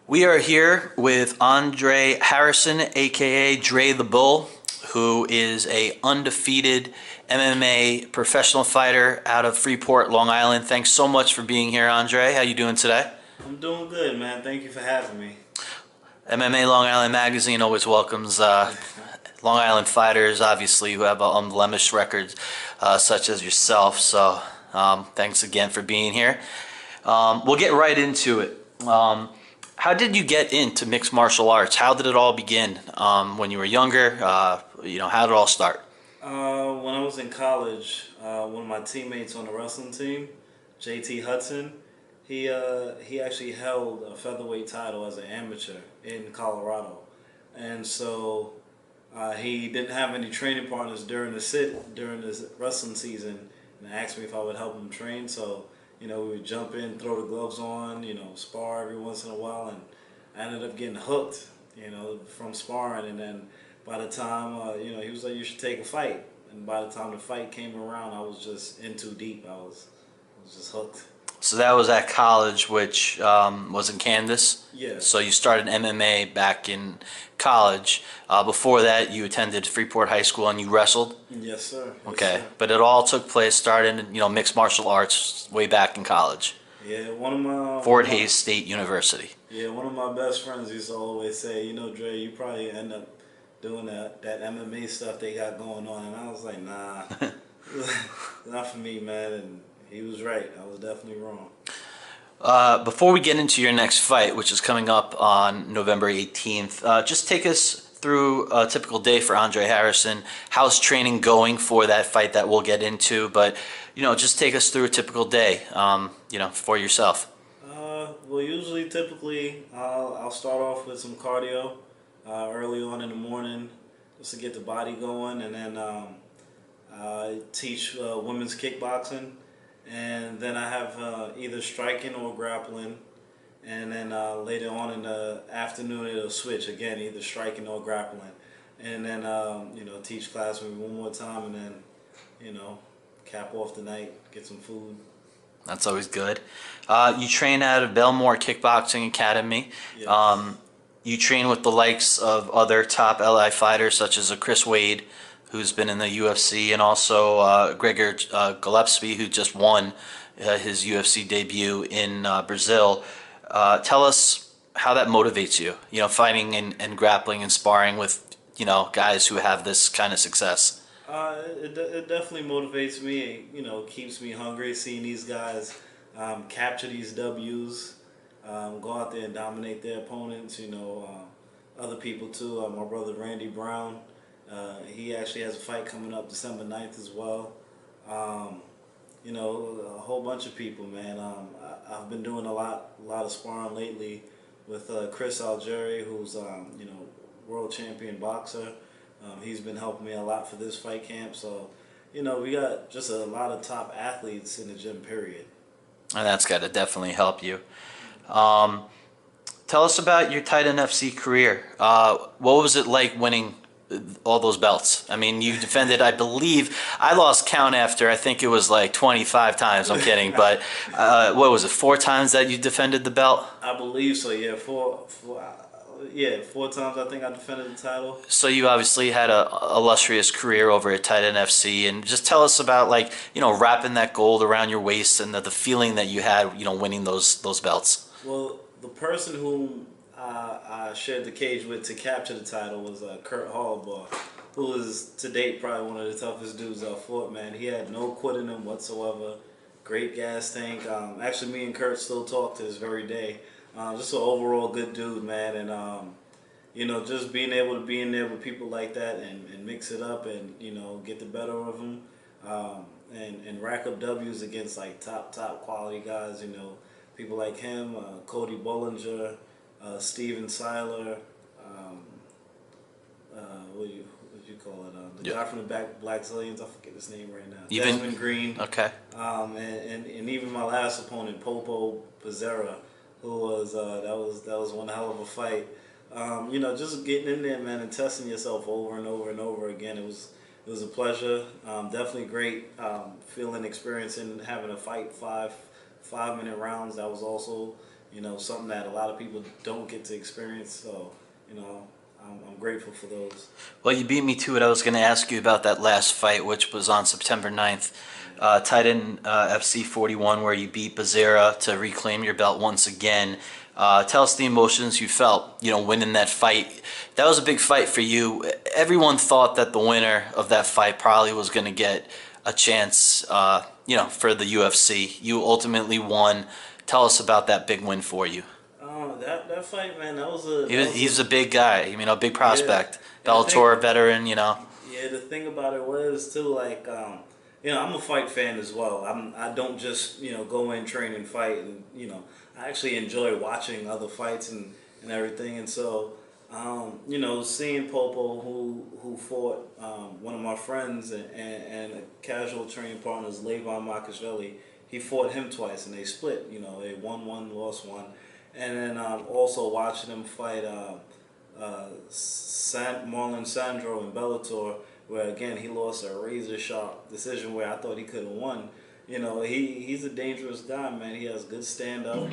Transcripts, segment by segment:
We are here with Andre Harrison, aka Dre the Bull, who is a undefeated MMA professional fighter out of Freeport, Long Island. Thanks so much for being here, Andre. How you doing today? I'm doing good, man. Thank you for having me. MMA Long Island Magazine always welcomes Long Island fighters, obviously, who have unblemished records, such as yourself. So, thanks again for being here. We'll get right into it. How did you get into mixed martial arts? How did it all begin? When you were younger, how did it all start? When I was in college, one of my teammates on the wrestling team, JT Hudson, he actually held a featherweight title as an amateur in Colorado, and so he didn't have any training partners during this wrestling season, and asked me if I would help him train. So we would jump in, throw the gloves on, spar every once in a while, and I ended up getting hooked, from sparring. And then by the time, he was like, "You should take a fight." And by the time the fight came around, I was just in too deep. I was just hooked. So that was at college, which was in Kansas. Yeah. So you started MMA back in college. Before that, you attended Freeport High School and you wrestled. Yes, sir. Yes, Okay, sir. but it all took place, started in mixed martial arts way back in college. Yeah, one Fort of my Hays State University. yeah, one of my best friends used to always say, Dre, you probably end up doing that MMA stuff they got going on. And I was like, nah, not for me, man. And he was right. I was definitely wrong. Before we get into your next fight, which is coming up on November 18th, just take us through a typical day for Andre Harrison. How's training going for that fight that we'll get into? But, just take us through a typical day, for yourself. Well, typically, I'll start off with some cardio early on in the morning just to get the body going, and then I teach women's kickboxing, and then I have either striking or grappling, and then later on in the afternoon it'll switch again, either striking or grappling, and then teach class maybe one more time, and then cap off the night, get some food. That's always good. You train out of Belmore Kickboxing Academy. Yes. You train with the likes of other top LI fighters such as Chris Wade, who's been in the UFC, and also Gregor Gillespie, who just won his UFC debut in Brazil. Tell us how that motivates you, fighting and grappling and sparring with, guys who have this kind of success. It definitely motivates me. Keeps me hungry seeing these guys capture these W's, go out there and dominate their opponents. Other people too. My brother Randy Brown, he actually has a fight coming up December 9th as well. A whole bunch of people, man. I've been doing a lot of sparring lately with Chris Algieri, who's world champion boxer. He's been helping me a lot for this fight camp. So, we got just a lot of top athletes in the gym, period. And that's got to definitely help you. Tell us about your Titan FC career. What was it like winning all those belts? I mean, you defended, I believe, I lost count after, I think it was like 25 times. I'm kidding. But what was it, 4 times that you defended the belt? I believe so, yeah. Four times I think I defended the title. So you obviously had a illustrious career over at Titan FC, and just tell us about wrapping that gold around your waist and the feeling that you had winning those belts. Well, the person whom I shared the cage with to capture the title was Kurt Hallbaugh, who is to date probably one of the toughest dudes I fought. Man, he had no quit in him whatsoever. Great gas tank. Actually, me and Kurt still talk to this very day. Just an overall good dude, man, and just being able to be in there with people like that and mix it up and get the better of them, and rack up W's against like top quality guys. People like him, Cody Bollinger, Steven Seiler, what do you call it? The guy from the Black Zillions, I forget his name right now. Desmond Green. Okay. And even my last opponent, Popo Pizzera, who was that was one hell of a fight. Just getting in there, man, and testing yourself over and over and over again. It was a pleasure. Definitely great feeling, experiencing having a fight 5 5-minute rounds. That was also something that a lot of people don't get to experience. So, I'm grateful for those. Well, you beat me to it. I was going to ask you about that last fight, which was on September 9th. Titan FC 41, where you beat Bazera to reclaim your belt once again. Tell us the emotions you felt, winning that fight. That was a big fight for you. Everyone thought that the winner of that fight probably was going to get a chance, for the UFC. You ultimately won. Tell us about that big win for you. That fight, man, He's a big guy. A big prospect. Yeah. Bellator veteran. Yeah, the thing about it was too, like, I'm a fight fan as well. I don't just go in, train, and fight, and I actually enjoy watching other fights and everything. And so, seeing Popo, who fought one of my friends and a casual training partners, Levon Makashvili, he fought him twice and they split. They won one, lost one. And then also watching him fight Marlon Sandro in Bellator, where again he lost a razor sharp decision where I thought he could have won. He's a dangerous guy, man. He has good stand up,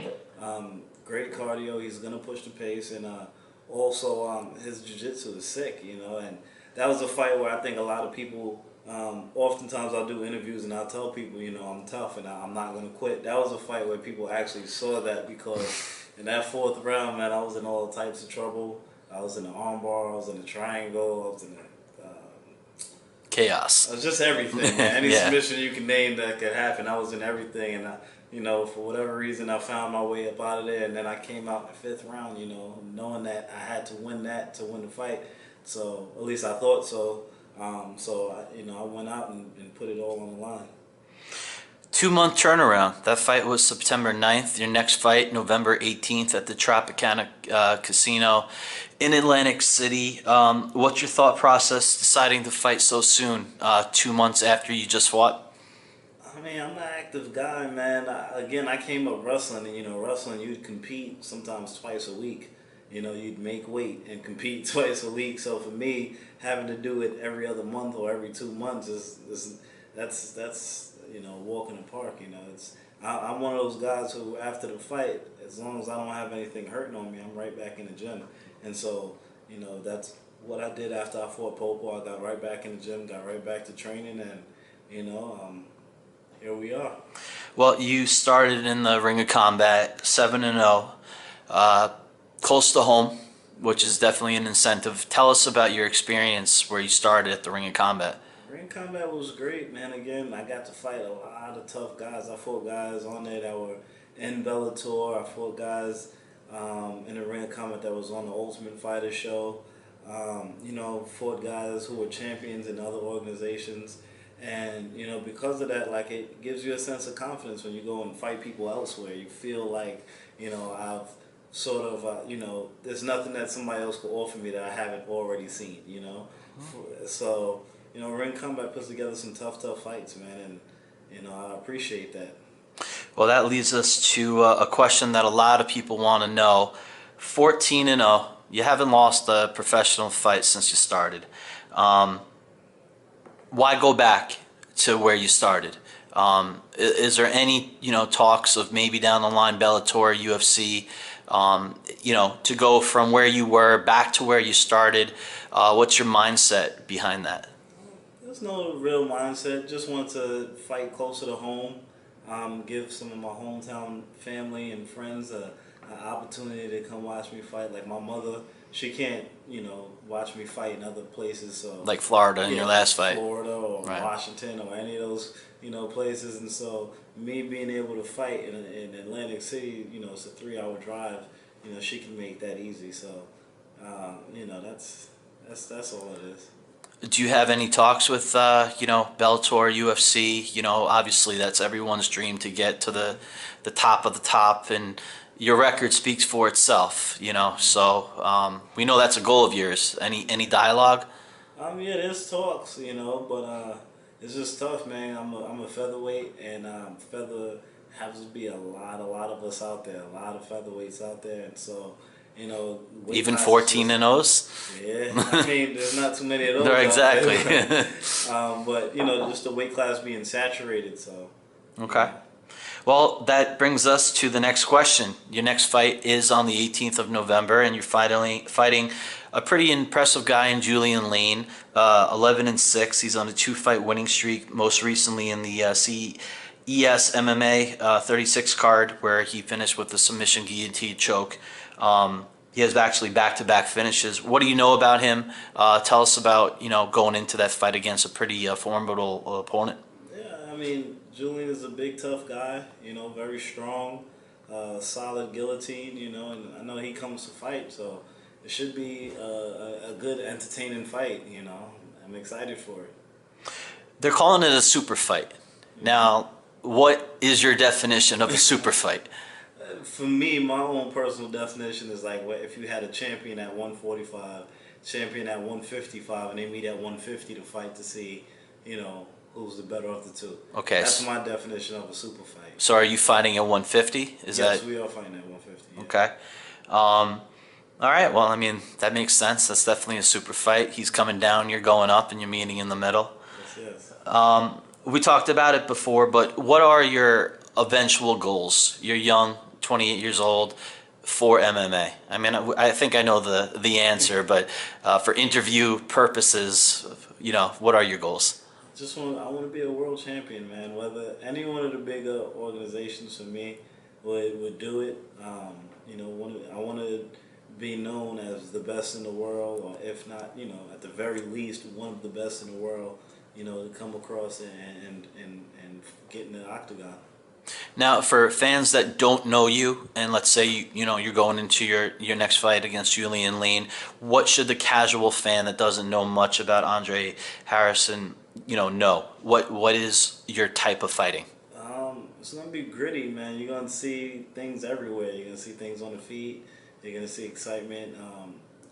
great cardio. He's gonna push the pace, and also his jiu-jitsu is sick. And that was a fight where I think a lot of people. Oftentimes I'll do interviews and I'll tell people, I'm tough and I'm not gonna quit. That was a fight where people actually saw that, because in that fourth round, man, I was in all types of trouble. I was in the armbar, I was in the triangle, I was in the chaos. it was just everything, man. Any Yeah. submission you can name that could happen, I was in everything. And for whatever reason, I found my way up out of there, and then I came out in the fifth round, knowing that I had to win that to win the fight. So at least I thought so. I went out and put it all on the line. 2-month turnaround. That fight was September 9th. Your next fight, November 18th at the Tropicana Casino in Atlantic City. What's your thought process deciding to fight so soon, 2 months after you just fought? I mean, I'm an active guy, man. I came up wrestling, and wrestling, you'd compete sometimes twice a week. You'd make weight and compete twice a week. So for me, having to do it every other month or every 2 months that's a walk in the park. I'm one of those guys who, after the fight, as long as I don't have anything hurting on me, I'm right back in the gym. And so, that's what I did after I fought Popo. I got right back in the gym, got right back to training, and here we are. Well, you started in the Ring of Combat, 7-0, close to home, which is definitely an incentive. Tell us about your experience where you started at the Ring of Combat. Ring Combat was great, man. Again, I got to fight a lot of tough guys. I fought guys on there that were in Bellator. I fought guys in the Ring of Combat that was on the Ultimate Fighter show. Fought guys who were champions in other organizations. And, because of that, like, it gives you a sense of confidence when you go and fight people elsewhere. You feel like, I've sort of, there's nothing that somebody else could offer me that I haven't already seen, So, Ring Combat puts together some tough fights, man, and, I appreciate that. Well, that leads us to a question that a lot of people want to know. 14-0. You haven't lost a professional fight since you started. Why go back to where you started? Is there any talks of maybe down the line Bellator, UFC, to go from where you were back to where you started? What's your mindset behind that? There's no real mindset. Just want to fight closer to home. Give some of my hometown family and friends an opportunity to come watch me fight. Like my mother, she can't, watch me fight in other places. So like Florida in your last fight. Florida or Right. Washington or any of those, places. And so me being able to fight in Atlantic City, it's a 3-hour drive. She can make that easy. So, that's all it is. Do you have any talks with, Bellator, UFC? Obviously that's everyone's dream to get to the top of the top, and your record speaks for itself, So we know that's a goal of yours. Any dialogue? Yeah, there's talks, but it's just tough, man. I'm a featherweight, and feather happens to be a lot of us out there, a lot of featherweights out there, and so. Even 14-0s? Yeah, I mean, there's not too many of those. No, exactly. But just the weight class being saturated, so. Okay. Well, that brings us to the next question. Your next fight is on the 18th of November, and you're fighting a pretty impressive guy in Julian Lane, 11-6. He's on a two-fight winning streak, most recently in the CES MMA 36 card, where he finished with the submission guillotine choke. He has actually back-to-back finishes. What do you know about him? Tell us about going into that fight against a pretty formidable opponent. Yeah, I mean, Julian is a big, tough guy, very strong, solid guillotine, and I know he comes to fight, so it should be a good, entertaining fight, I'm excited for it. They're calling it a super fight. Now, what is your definition of a super fight? For me, my own personal definition is like if you had a champion at 145, champion at 155, and they meet at 150 to fight to see, who's the better of the two. Okay. That's my definition of a super fight. So are you fighting at 150? Yes, we are fighting at 150. Yeah. Okay. All right. Well, I mean, that makes sense. That's definitely a super fight. He's coming down, you're going up, and you're meeting in the middle. Yes, yes. We talked about it before, but what are your eventual goals? You're young, 28 years old, for MMA. I mean, I think I know the answer, but for interview purposes, what are your goals? I want to be a world champion, man. Whether any one of the bigger organizations for me would do it. I want to be known as the best in the world, or if not, at the very least, one of the best in the world. To come across and get in the octagon. Now, for fans that don't know you, and let's say you're going into your next fight against Julian Lane, what should the casual fan that doesn't know much about Andre Harrison, know? What is your type of fighting? It's gonna be gritty, man. You're gonna see things everywhere. You're gonna see things on the feet. You're gonna see excitement,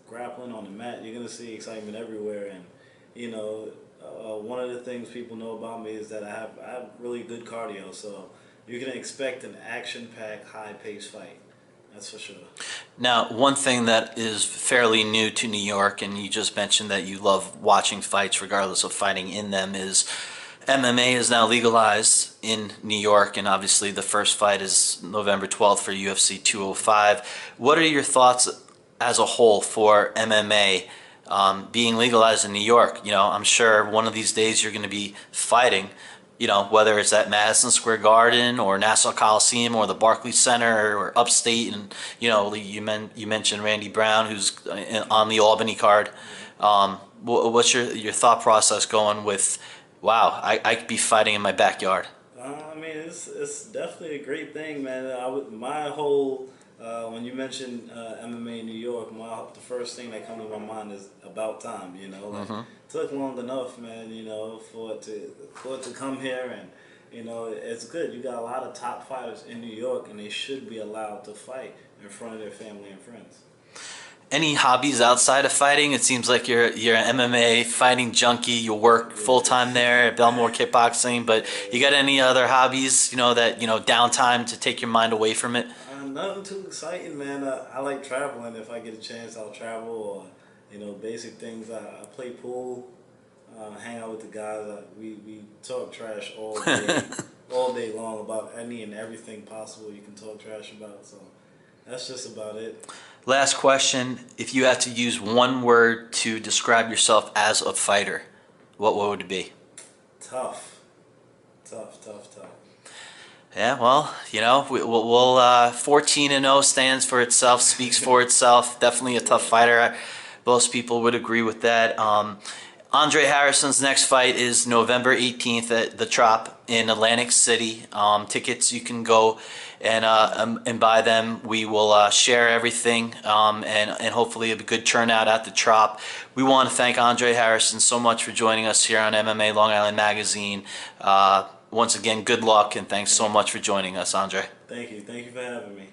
grappling on the mat. You're gonna see excitement everywhere, and one of the things people know about me is that I have really good cardio, so you can expect an action-packed, high-paced fight. That's for sure. Now, one thing that is fairly new to New York, and you just mentioned that you love watching fights regardless of fighting in them, is MMA is now legalized in New York, and obviously the first fight is November 12th for UFC 205. What are your thoughts as a whole for MMA being legalized in New York? I'm sure one of these days you're going to be fighting, whether it's at Madison Square Garden or Nassau Coliseum or the Barclays Center or upstate, and you mentioned Randy Brown, who's on the Albany card. What's your thought process going with, wow, I could be fighting in my backyard? I mean, it's definitely a great thing, man. My whole when you mention MMA in New York, the first thing that comes to my mind is about time. Took long enough, man. For it to come here, and it's good. You got a lot of top fighters in New York, and they should be allowed to fight in front of their family and friends. Any hobbies outside of fighting? It seems like you're an MMA fighting junkie. You work full time there at Belmore Kickboxing, but you got any other hobbies? That downtime to take your mind away from it. Nothing too exciting, man. I like traveling. If I get a chance, I'll travel. Or basic things. I play pool, hang out with the guys. We talk trash all day, all day long about any and everything possible you can talk trash about. So that's just about it. Last question. If you had to use one word to describe yourself as a fighter, what would it be? Tough. Tough, tough, tough. Yeah, well, we'll 14-0 stands for itself, speaks for itself. Definitely a tough fighter. Most people would agree with that. Andre Harrison's next fight is November 18th at the Trop in Atlantic City. Tickets, you can go and buy them. We will share everything and hopefully a good turnout at the Trop. We want to thank Andre Harrison so much for joining us here on MMA Long Island Magazine. Once again, good luck and thanks so much for joining us, Andre. Thank you. Thank you for having me.